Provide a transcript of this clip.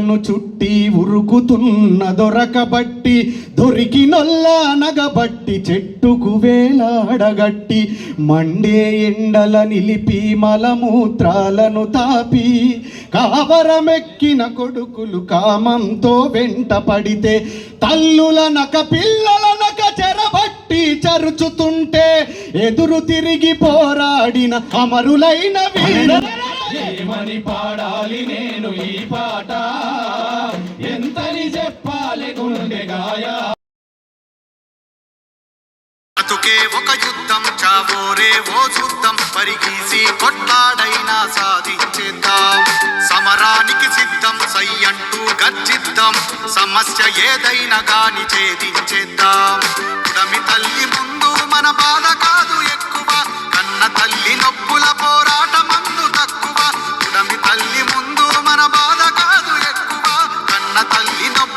చుట్టి ఉరుకుతున్న దొరకబట్టి దొరికినొల్ల నగబట్టి చెట్టుకు వేలాడగట్టి మండే ఎండల నిలిపి మలమూత్రాలను తాపి కావరమెక్కిన కొడుకులు కామంతో వెంట పడితే తల్లుల నక పిల్లల నక చెరబట్టి చరుచుతుంటే ఎదురు తిరిగి పోరాడిన అమరులైన వీర ఏమని పాడాలి నేను ఈ పాట, ఎంతని చెప్పాలి గుండె గాయ. బతుకే ఒక యుద్ధం, చావోరే ఓ యుద్ధం, పరిగీసి కొట్లాడైనా సాధించేద్దాం. సమరానికి సిద్ధం, సై అంటూ గర్జిద్దాం, సమస్య ఏదైనా గాని ఛేదించేద్దాం. ఉడమి తల్లి ముందు మన బాధ కాదు ఎక్కువ, కన్న తల్లి నొప్పుల పోరాటమందు తక్కువ. ఉడమి తల్లి ముందు మన బాధ కాదు ఎక్కువ, కన్న తల్లి నొప్పుల